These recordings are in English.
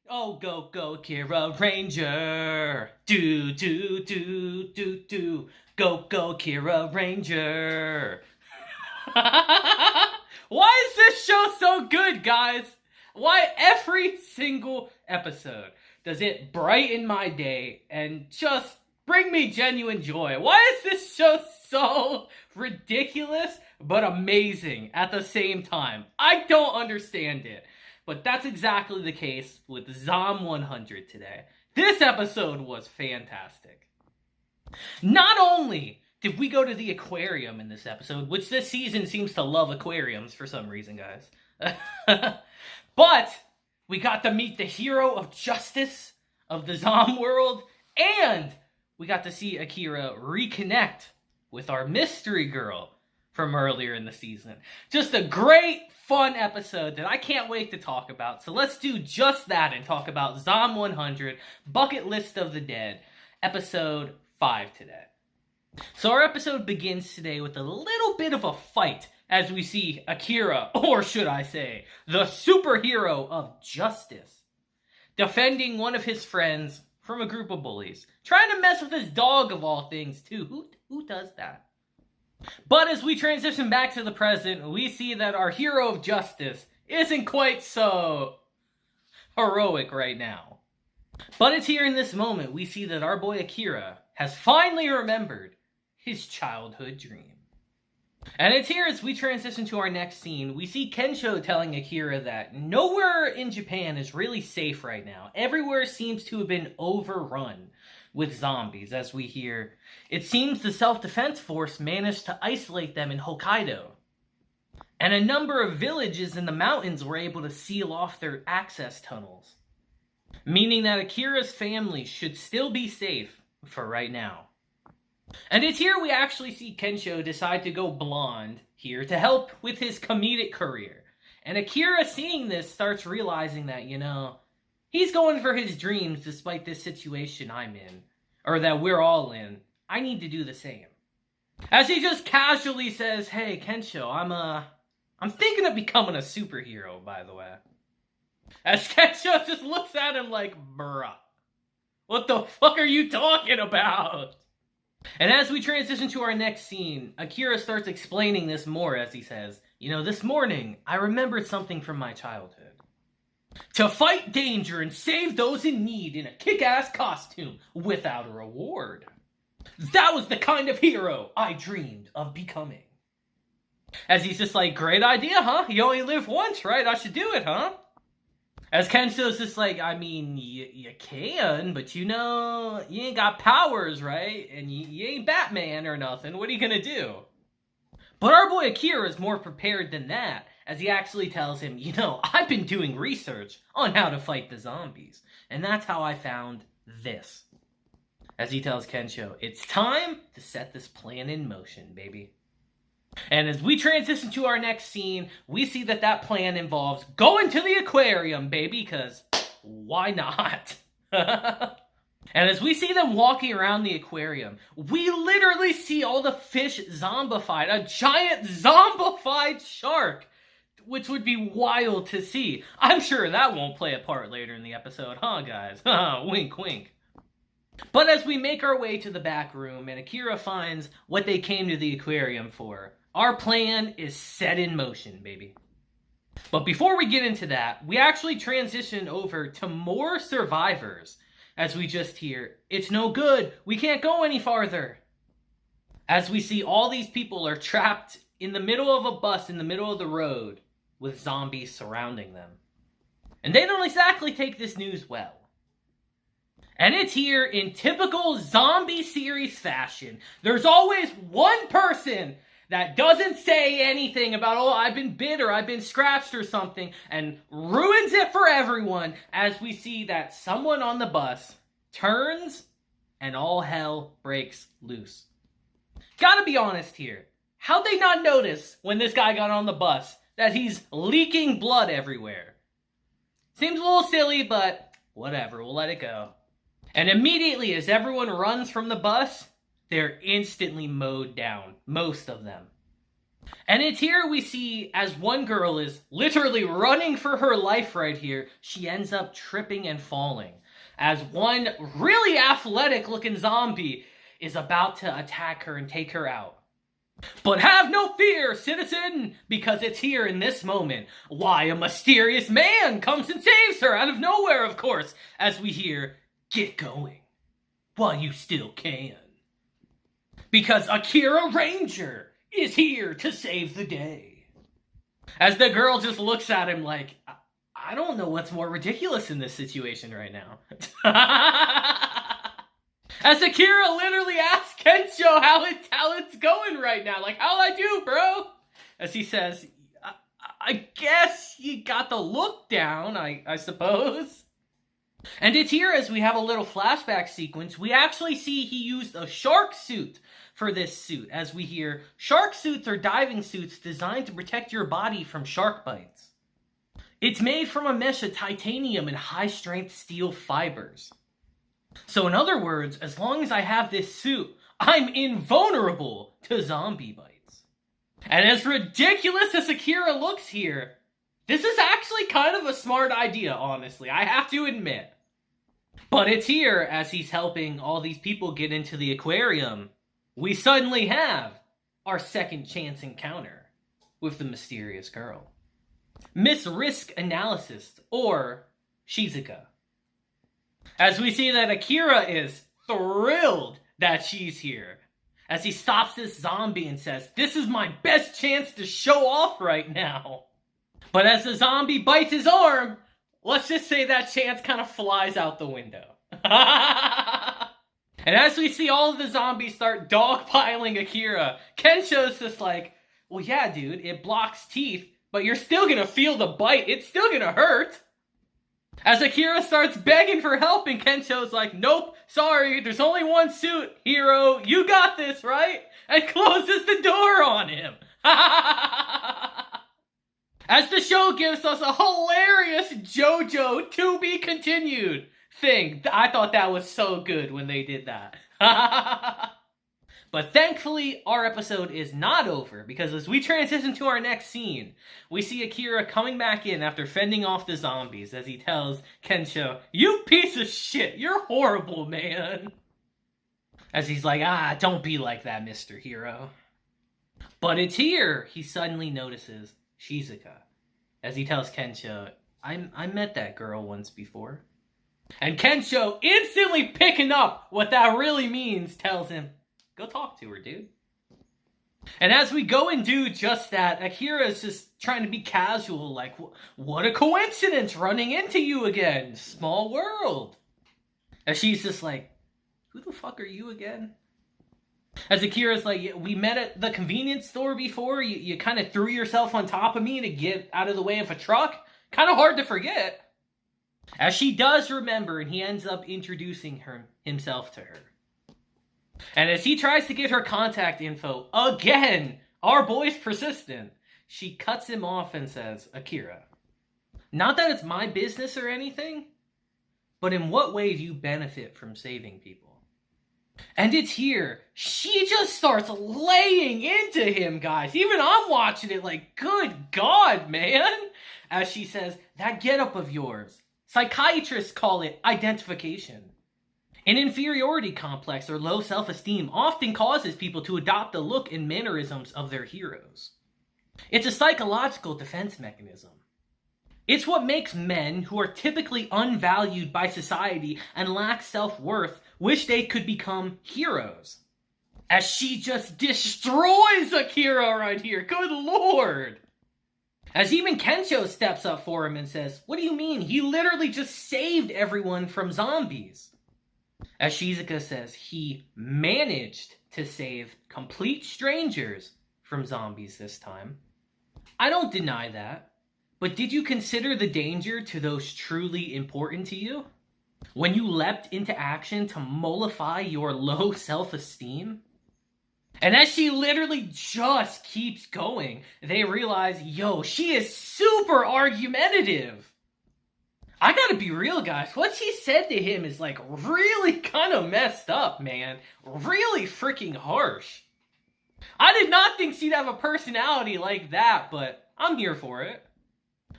Oh, go, go, Kira Ranger. Do, do, do, do, do. Go, go, Kira Ranger. Why is this show so good, guys? Why every single episode does it brighten my day and just bring me genuine joy? Why is this show so ridiculous but amazing at the same time? I don't understand it. But that's exactly the case with ZOM 100 today. This episode was fantastic. Not only did we go to the aquarium in this episode, which this season seems to love aquariums for some reason, guys. But we got to meet the hero of justice of the ZOM world, and we got to see Akira reconnect with our mystery girl from earlier in the season. Just a great, fun episode that I can't wait to talk about. So let's do just that and talk about ZOM 100, Bucket List of the Dead, episode 5 today. So our episode begins today with a little bit of a fight as we see Akira, or should I say, the superhero of justice, defending one of his friends from a group of bullies. Trying to mess with his dog of all things too. Who does that? But as we transition back to the present, we see that our hero of justice isn't quite so heroic right now. But it's here in this moment we see that our boy Akira has finally remembered his childhood dream. And it's here as we transition to our next scene, we see Kensho telling Akira that nowhere in Japan is really safe right now. Everywhere seems to have been overrun with zombies, as we hear. It seems the self-defense force managed to isolate them in Hokkaido. And a number of villages in the mountains were able to seal off their access tunnels. Meaning that Akira's family should still be safe for right now. And it's here we actually see Kensho decide to go blonde here to help with his comedic career. And Akira, seeing this, starts realizing that, he's going for his dreams despite this situation I'm in. Or that we're all in. I need to do the same. As he just casually says, hey, Kensho, I'm thinking of becoming a superhero, by the way. As Kensho just looks at him like, bruh, what the fuck are you talking about? And as we transition to our next scene, Akira starts explaining this more as he says, this morning, I remembered something from my childhood. To fight danger and save those in need in a kick-ass costume without a reward. That was the kind of hero I dreamed of becoming. As he's just like, great idea, huh? You only live once, right? I should do it, huh? As Kensho's just like, you can, but you ain't got powers, right? And you ain't Batman or nothing. What are you gonna do? But our boy Akira is more prepared than that, as he actually tells him, I've been doing research on how to fight the zombies, and that's how I found this. As he tells Kensho, it's time to set this plan in motion, baby. And as we transition to our next scene, we see that plan involves going to the aquarium, baby, because why not? And as we see them walking around the aquarium, we literally see all the fish zombified, a giant zombified shark, which would be wild to see. I'm sure that won't play a part later in the episode, huh, guys? Wink, wink. But as we make our way to the back room and Akira finds what they came to the aquarium for, our plan is set in motion, baby. But before we get into that, we actually transition over to more survivors as we just hear, it's no good, we can't go any farther. As we see all these people are trapped in the middle of a bus in the middle of the road with zombies surrounding them. And they don't exactly take this news well. And it's here in typical zombie series fashion. There's always one person that doesn't say anything about, I've been bit or I've been scratched or something, and ruins it for everyone as we see that someone on the bus turns and all hell breaks loose. Gotta be honest here. How'd they not notice when this guy got on the bus that he's leaking blood everywhere? Seems a little silly, but whatever, we'll let it go. And immediately as everyone runs from the bus, they're instantly mowed down, most of them. And it's here we see, as one girl is literally running for her life right here, she ends up tripping and falling. As one really athletic looking zombie is about to attack her and take her out. But have no fear, citizen, because it's here in this moment why a mysterious man comes and saves her out of nowhere, of course, as we hear, "Get going while you still can." Because Akira Ranger is here to save the day. As the girl just looks at him like, I don't know what's more ridiculous in this situation right now. As Akira literally asks Kensho how it's going right now. Like, how'd I do, bro? As he says, I guess you got the look down, I suppose. And it's here as we have a little flashback sequence. We actually see he used a shark suit for this suit. As we hear, shark suits are diving suits designed to protect your body from shark bites. It's made from a mesh of titanium and high-strength steel fibers. So in other words, as long as I have this suit, I'm invulnerable to zombie bites. And as ridiculous as Akira looks here, this is actually kind of a smart idea, honestly, I have to admit. But it's here, as he's helping all these people get into the aquarium, we suddenly have our second chance encounter with the mysterious girl. Miss Risk Analysis, or Shizuka. As we see that Akira is thrilled that she's here. As he stops this zombie and says, "This is my best chance to show off right now." But as the zombie bites his arm, let's just say that chance kind of flies out the window. And as we see all of the zombies start dogpiling Akira, Kensho's just like, well, yeah, dude, it blocks teeth, but you're still gonna feel the bite. It's still gonna hurt. As Akira starts begging for help, and Kensho's like, nope, sorry, there's only one suit, hero, you got this, right? And closes the door on him. As the show gives us a hilarious JoJo to be continued thing. I thought that was so good when they did that. But thankfully, our episode is not over, because as we transition to our next scene, we see Akira coming back in after fending off the zombies as he tells Kensho, "You piece of shit, you're horrible, man." As he's like, don't be like that, Mr. Hero. But it's here he suddenly notices Shizuka, as he tells Kensho, I met that girl once before. And Kensho, instantly picking up what that really means, tells him, go talk to her, dude. And as we go and do just that, Akira is just trying to be casual, like, what a coincidence, running into you again. Small world. And she's just like, who the fuck are you again? As Akira's like, we met at the convenience store before. You kind of threw yourself on top of me to get out of the way of a truck. Kind of hard to forget. As she does remember, and he ends up introducing himself to her. And as he tries to get her contact info, again, our boy's persistent, she cuts him off and says, Akira, not that it's my business or anything, but in what way do you benefit from saving people? And it's here, she just starts laying into him, guys. Even I'm watching it like, good God, man. As she says, that getup of yours, psychiatrists call it identification. An inferiority complex or low self-esteem often causes people to adopt the look and mannerisms of their heroes. It's a psychological defense mechanism. It's what makes men who are typically unvalued by society and lack self-worth wish they could become heroes. As she just destroys Akira right here. Good lord! As even Kensho steps up for him and says, what do you mean? He literally just saved everyone from zombies. As Shizuka says, he managed to save complete strangers from zombies this time. I don't deny that, but did you consider the danger to those truly important to you? When you leapt into action to mollify your low self-esteem? And as she literally just keeps going, they realize, yo, she is super argumentative. I gotta be real, guys. What she said to him is like really kind of messed up, man. Really freaking harsh. I did not think she'd have a personality like that, but I'm here for it.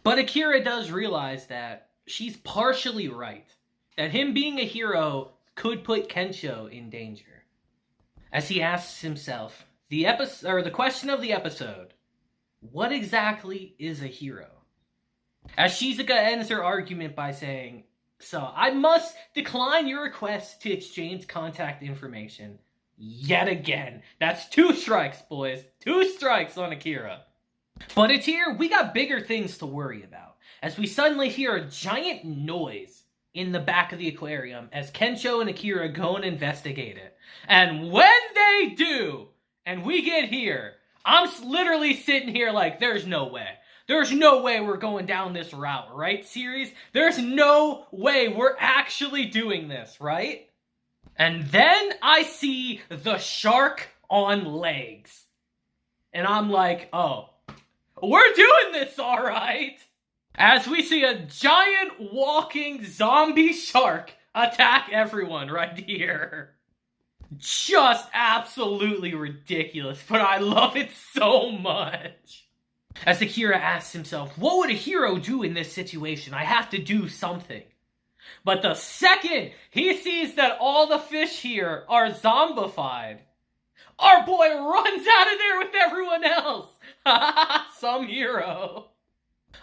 But Akira does realize that she's partially right. That him being a hero could put Kensho in danger. As he asks himself, the question of the episode, what exactly is a hero? As Shizuka ends her argument by saying, so I must decline your request to exchange contact information. Yet again. That's 2 strikes, boys. 2 strikes on Akira. But it's here, we got bigger things to worry about. As we suddenly hear a giant noise in the back of the aquarium as Kensho and Akira go and investigate it. And when they do, and we get here, I'm literally sitting here like, there's no way. There's no way we're going down this route, right, series? There's no way we're actually doing this, right? And then I see the shark on legs. And I'm like, oh, we're doing this all right. As we see a giant walking zombie shark attack everyone right here. Just absolutely ridiculous, but I love it so much. As Akira asks himself, what would a hero do in this situation? I have to do something. But the second he sees that all the fish here are zombified, our boy runs out of there with everyone else. Some hero.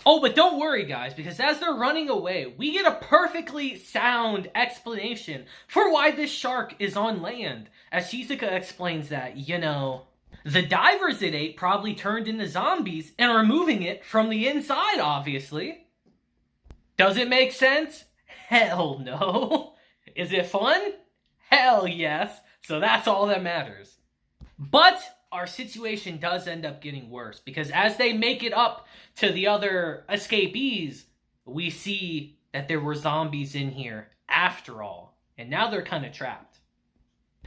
Oh, but don't worry, guys, because as they're running away, we get a perfectly sound explanation for why this shark is on land. As Shizuka explains that, the divers it ate probably turned into zombies and are moving it from the inside, obviously. Does it make sense? Hell no. Is it fun? Hell yes. So that's all that matters. But our situation does end up getting worse, because as they make it up to the other escapees, we see that there were zombies in here after all. And now they're kind of trapped.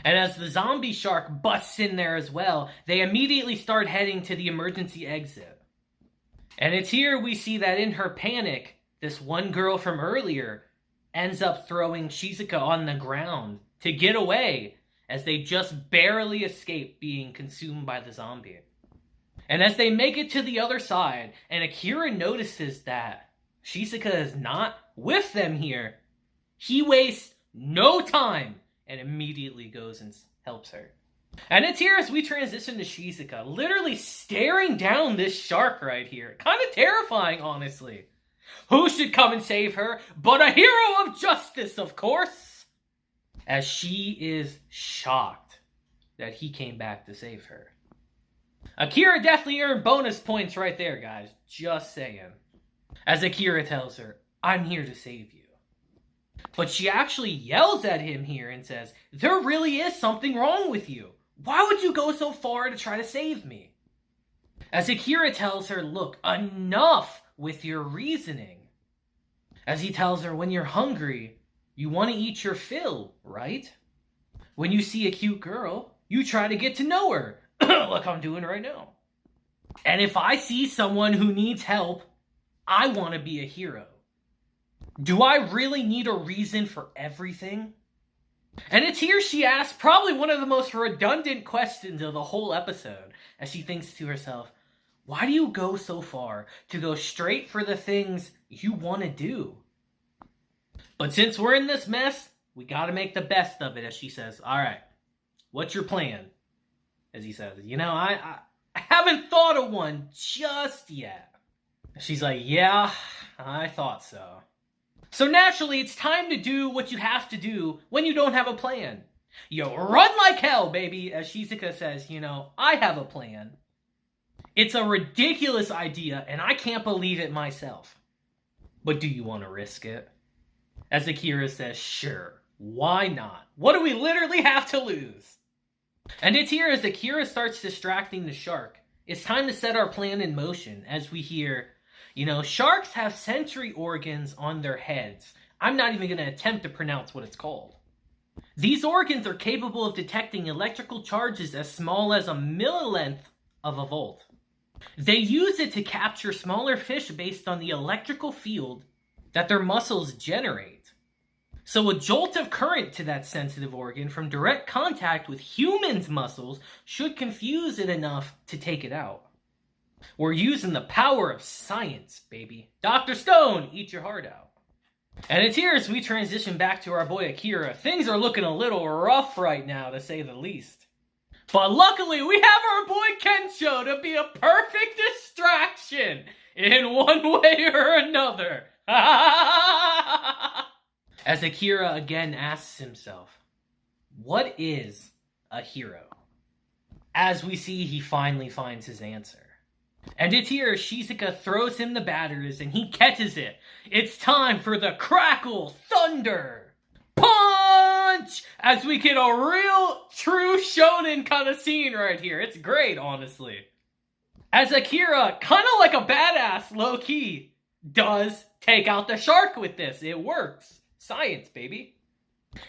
And as the zombie shark busts in there as well, they immediately start heading to the emergency exit. And it's here we see that in her panic, this one girl from earlier ends up throwing Shizuka on the ground to get away, as they just barely escape being consumed by the zombie. And as they make it to the other side, and Akira notices that Shizuka is not with them here, he wastes no time and immediately goes and helps her. And it's here as we transition to Shizuka, literally staring down this shark right here. Kind of terrifying, honestly. Who should come and save her but a hero of justice, of course? As she is shocked that he came back to save her. Akira definitely earned bonus points right there, guys. Just saying. As Akira tells her, I'm here to save you. But she actually yells at him here and says, there really is something wrong with you. Why would you go so far to try to save me? As Akira tells her, look, enough with your reasoning. As he tells her, when you're hungry, you want to eat your fill, right? When you see a cute girl, you try to get to know her. Like I'm doing right now. And if I see someone who needs help, I want to be a hero. Do I really need a reason for everything? And it's here she asks probably one of the most redundant questions of the whole episode, as she thinks to herself, why do you go so far to go straight for the things you want to do? But since we're in this mess, we got to make the best of it, as she says, all right, what's your plan? As he says, I haven't thought of one just yet. She's like, yeah, I thought so. So naturally, it's time to do what you have to do when you don't have a plan. You run like hell, baby, as Shizuka says, I have a plan. It's a ridiculous idea, and I can't believe it myself. But do you want to risk it? As Akira says, sure, why not? What do we literally have to lose? And it's here as Akira starts distracting the shark. It's time to set our plan in motion, as we hear, sharks have sensory organs on their heads. I'm not even going to attempt to pronounce what it's called. These organs are capable of detecting electrical charges as small as a millilength of a volt. They use it to capture smaller fish based on the electrical field that their muscles generate. So a jolt of current to that sensitive organ from direct contact with humans' muscles should confuse it enough to take it out. We're using the power of science, baby. Dr. Stone, eat your heart out. And it's here as we transition back to our boy Akira. Things are looking a little rough right now, to say the least. But luckily, we have our boy Kensho to be a perfect distraction in one way or another. As Akira again asks himself, what is a hero? As we see, he finally finds his answer. And it's here Shizuka throws him the batters and he catches it. It's time for the crackle thunder punch! As we get a real true shonen kind of scene right here. It's great, honestly. As Akira, kind of like a badass, low-key, does take out the shark with this. It works. Science, baby.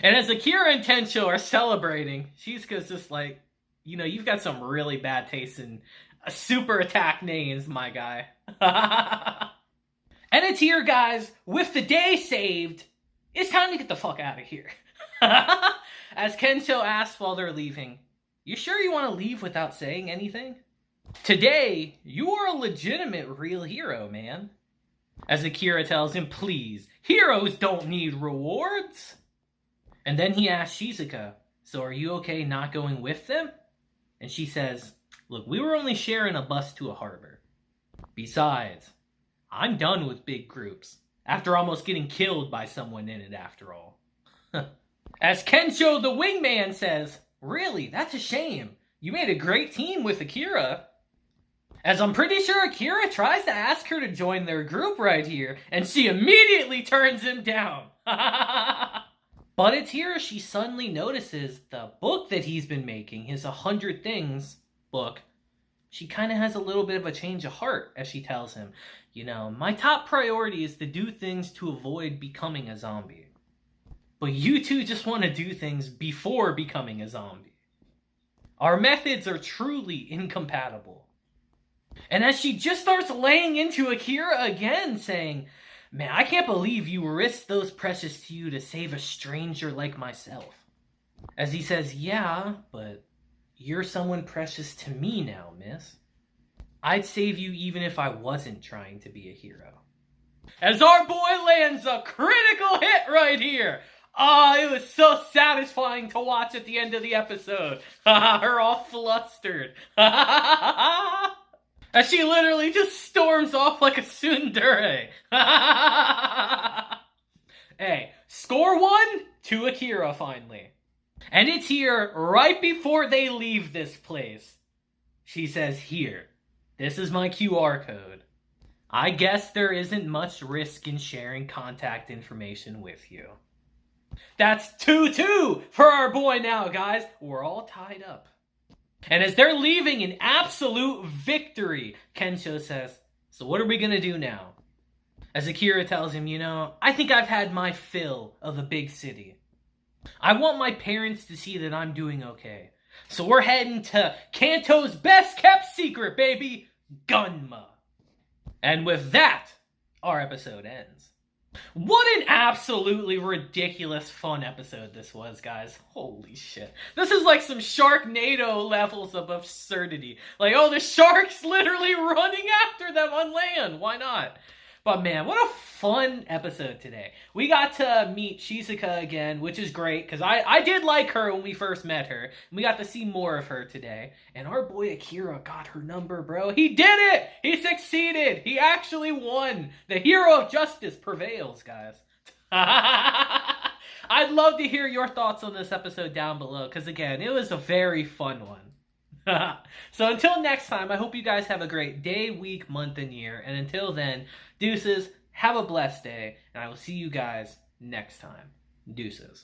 And as Akira and Tensho are celebrating, Shizuka's just like, you know, you've got some really bad taste in super attack names, my guy. And it's here, guys, with the day saved, it's time to get the fuck out of here. As Kensho asks while they're leaving, you sure you want to leave without saying anything? Today, you are a legitimate real hero, man. As Akira tells him, please, heroes don't need rewards. And then he asks Shizuka, so are you okay not going with them? And she says, look, we were only sharing a bus to a harbor. Besides, I'm done with big groups, after almost getting killed by someone in it after all. As Kensho the wingman says, really, that's a shame. You made a great team with Akira. As I'm pretty sure Akira tries to ask her to join their group right here, and she immediately turns him down. But it's here she suddenly notices the book that he's been making, his 100 Things book. She kind of has a little bit of a change of heart as she tells him, you know, my top priority is to do things to avoid becoming a zombie. But you two just want to do things before becoming a zombie. Our methods are truly incompatible. And as she just starts laying into Akira again, saying, man, I can't believe you risked those precious to you to save a stranger like myself. As he says, yeah, but you're someone precious to me now, miss. I'd save you even if I wasn't trying to be a hero. As our boy lands a critical hit right here. It was so satisfying to watch at the end of the episode. Her all flustered. As she literally just storms off like a tsundere. Hey, score 1 to Akira finally. And it's here right before they leave this place. She says, here, this is my QR code. I guess there isn't much risk in sharing contact information with you. That's 2-2 for our boy now, guys. We're all tied up. And as they're leaving in absolute victory, Kensho says, so what are we going to do now? As Akira tells him, you know, I think I've had my fill of the big city. I want my parents to see that I'm doing okay. So we're heading to Kanto's best kept secret, baby, Gunma. And with that, our episode ends. What an absolutely ridiculous fun episode this was, guys. Holy shit. This is like some Sharknado levels of absurdity. Like, oh, the shark's literally running after them on land. Why not? But man, what a fun episode today. We got to meet Shizuka again, which is great, because I did like her when we first met her. We got to see more of her today. And our boy Akira got her number, bro. He did it! He succeeded! He actually won! The hero of justice prevails, guys. I'd love to hear your thoughts on this episode down below, because again, it was a very fun one. So until next time, I hope you guys have a great day, week, month, and year. And until then, deuces, have a blessed day, and I will see you guys next time. Deuces.